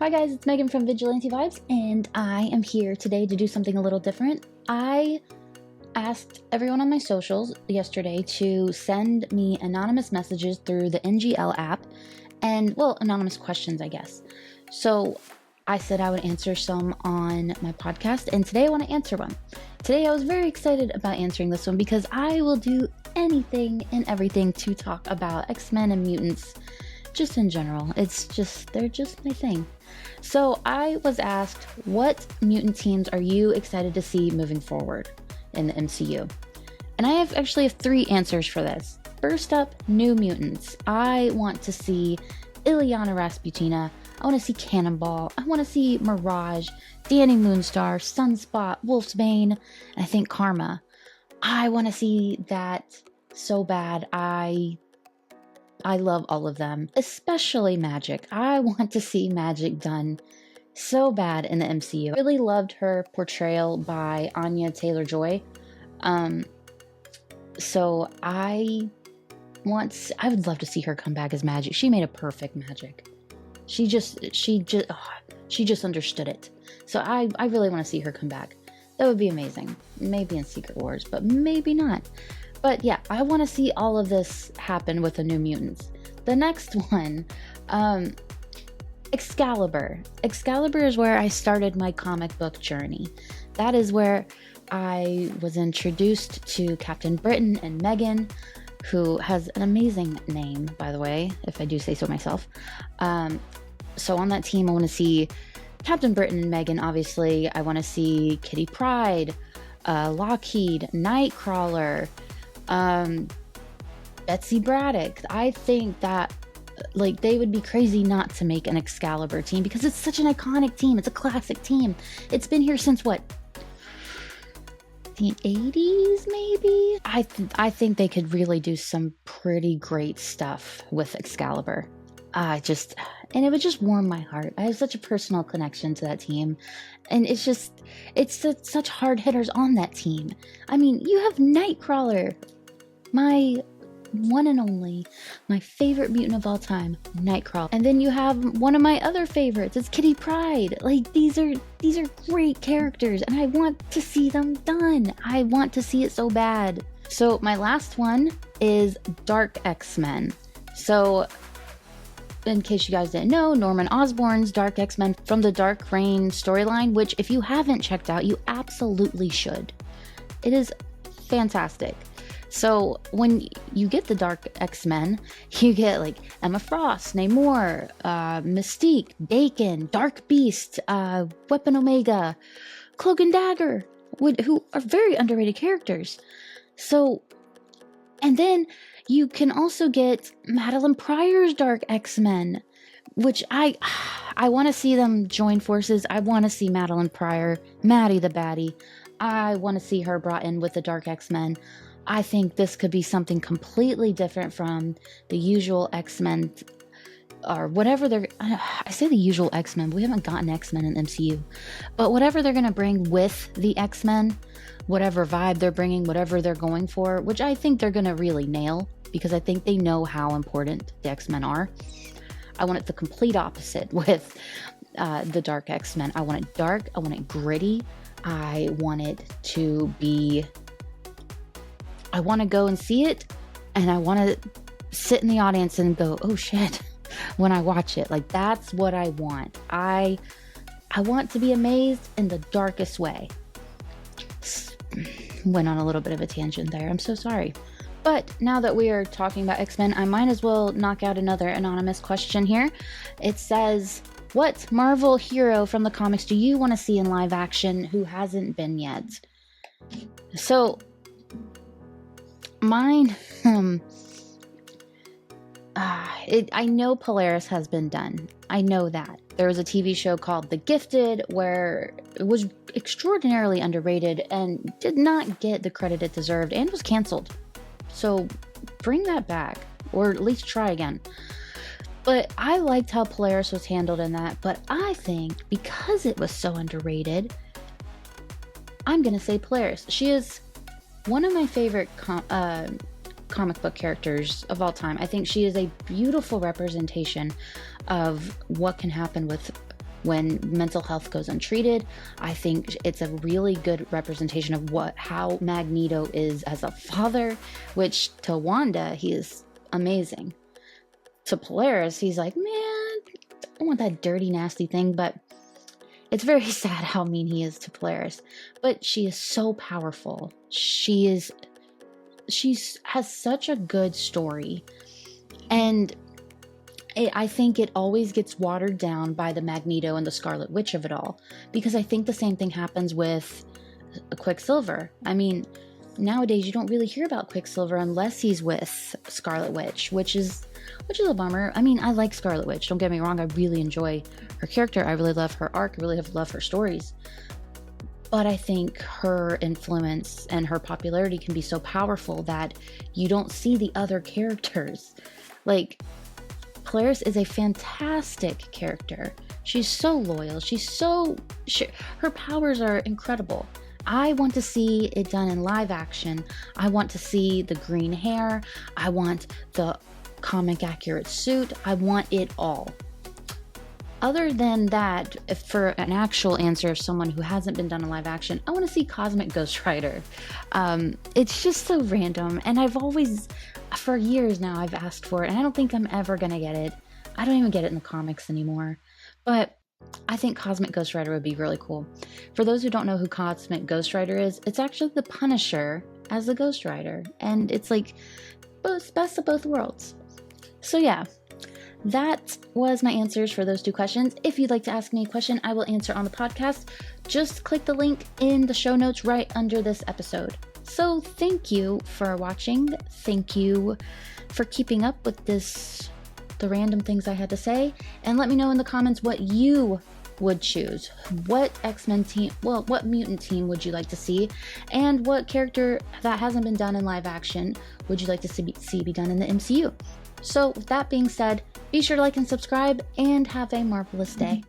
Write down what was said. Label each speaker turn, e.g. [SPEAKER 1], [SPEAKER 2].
[SPEAKER 1] Hi guys, it's Megan from Vigilante Vibes, and I am here today to do something a little different. I asked everyone on my socials yesterday to send me anonymous messages through the NGL app, and, well, anonymous questions, I guess. So I said I would answer some on my podcast, and today I want to answer one. Today I was very excited about answering this one because I will do anything and everything to talk about X-Men and mutants, just in general. They're just my thing. So I was asked, what mutant teams are you excited to see moving forward in the MCU? And I actually have three answers for this. First up, New Mutants. I want to see Ileana Rasputina. I want to see Cannonball. I want to see Mirage, Danny Moonstar, Sunspot, Wolfsbane, and I think Karma. I want to see that so bad. I love all of them, especially Magic. I want to see Magic done so bad in the MCU. I really loved her portrayal by Anya Taylor-Joy. So I would love to see her come back as Magic. She made a perfect Magic. She just understood it. So I really want to see her come back. That would be amazing. Maybe in Secret Wars, but maybe not. But yeah, I want to see all of this happen with the New Mutants. The next one, Excalibur. Excalibur is where I started my comic book journey. That is where I was introduced to Captain Britain and Megan, who has an amazing name, by the way, if I do say so myself. So on that team, I want to see Captain Britain and Megan, obviously. I want to see Kitty Pryde, Lockheed, Nightcrawler, Betsy Braddock. I think that they would be crazy not to make an Excalibur team because it's such an iconic team. It's a classic team. It's been here since what? The 80s, maybe? I think they could really do some pretty great stuff with Excalibur. And it would just warm my heart. I have such a personal connection to that team. And it's such hard hitters on that team. I mean, you have Nightcrawler, my one and only, my favorite mutant of all time, Nightcrawler. And then you have one of my other favorites, it's Kitty Pryde. These are great characters, and I want to see them done. I want to see it so bad. So my last one is Dark X-Men. So in case you guys didn't know, Norman Osborn's Dark X-Men from the Dark Reign storyline, which if you haven't checked out, you absolutely should. It is fantastic. So when you get the Dark X-Men, you get Emma Frost, Namor, Mystique, Daken, Dark Beast, Weapon Omega, Cloak and Dagger, who are very underrated characters. So, and then you can also get Madeline Pryor's Dark X-Men, which I want to see them join forces. I want to see Madeline Pryor, Maddie the Baddie. I want to see her brought in with the Dark X-Men. I think this could be something completely different from the usual X-Men, or whatever I say the usual X-Men, but we haven't gotten X-Men in MCU. But whatever they're going to bring with the X-Men, whatever vibe they're bringing, whatever they're going for, which I think they're going to really nail, because I think they know how important the X-Men are. I want it the complete opposite with the Dark X-Men. I want it dark. I want it gritty. I want it to be... I want to go and see it, and I want to sit in the audience and go, oh shit, when I watch it. That's what I want. I want to be amazed in the darkest way. Went on a little bit of a tangent there. I'm so sorry. But now that we are talking about X-Men, I might as well knock out another anonymous question here. It says, what Marvel hero from the comics do you want to see in live action who hasn't been yet? So, mine, I know Polaris has been done. I know that. There was a TV show called The Gifted where it was extraordinarily underrated and did not get the credit it deserved and was canceled. So bring that back, or at least try again. But I liked how Polaris was handled in that, but I think because it was so underrated, I'm going to say Polaris. She is one of my favorite comic book characters of all time. I think she is a beautiful representation of what can happen with when mental health goes untreated. I think it's a really good representation of how Magneto is as a father, which to Wanda, he is amazing. To Polaris, he's like, man, I don't want that dirty, nasty thing, but it's very sad how mean he is to Polaris. But she is so powerful. She has such a good story. And I think it always gets watered down by the Magneto and the Scarlet Witch of it all. Because I think the same thing happens with Quicksilver. I mean, nowadays you don't really hear about Quicksilver unless he's with Scarlet Witch, which is a bummer. I mean, I like Scarlet Witch, don't get me wrong. I really enjoy her character. I really love her arc. I really love her stories. But I think her influence and her popularity can be so powerful that you don't see the other characters. Like, Polaris is a fantastic character. She's so loyal. Her powers are incredible. I want to see it done in live action. I want to see the green hair. I want the comic accurate suit. I want it all. Other than that, for an actual answer of someone who hasn't been done in live action, I want to see Cosmic Ghost Rider. It's just so random, and I've always, for years now, I've asked for it, and I don't think I'm ever going to get it. I don't even get it in the comics anymore. But I think Cosmic Ghost Rider would be really cool. For those who don't know who Cosmic Ghost Rider is, it's actually the Punisher as a Ghost Rider, and it's like best of both worlds. So yeah. That was my answers for those two questions. If you'd like to ask me a question I will answer on the podcast, just click the link in the show notes right under this episode. So thank you for watching. Thank you for keeping up with the random things I had to say. And let me know in the comments what you would choose. What X-Men team, what mutant team would you like to see? And what character that hasn't been done in live action would you like to see be done in the MCU? So with that being said, be sure to like and subscribe and have a marvelous day.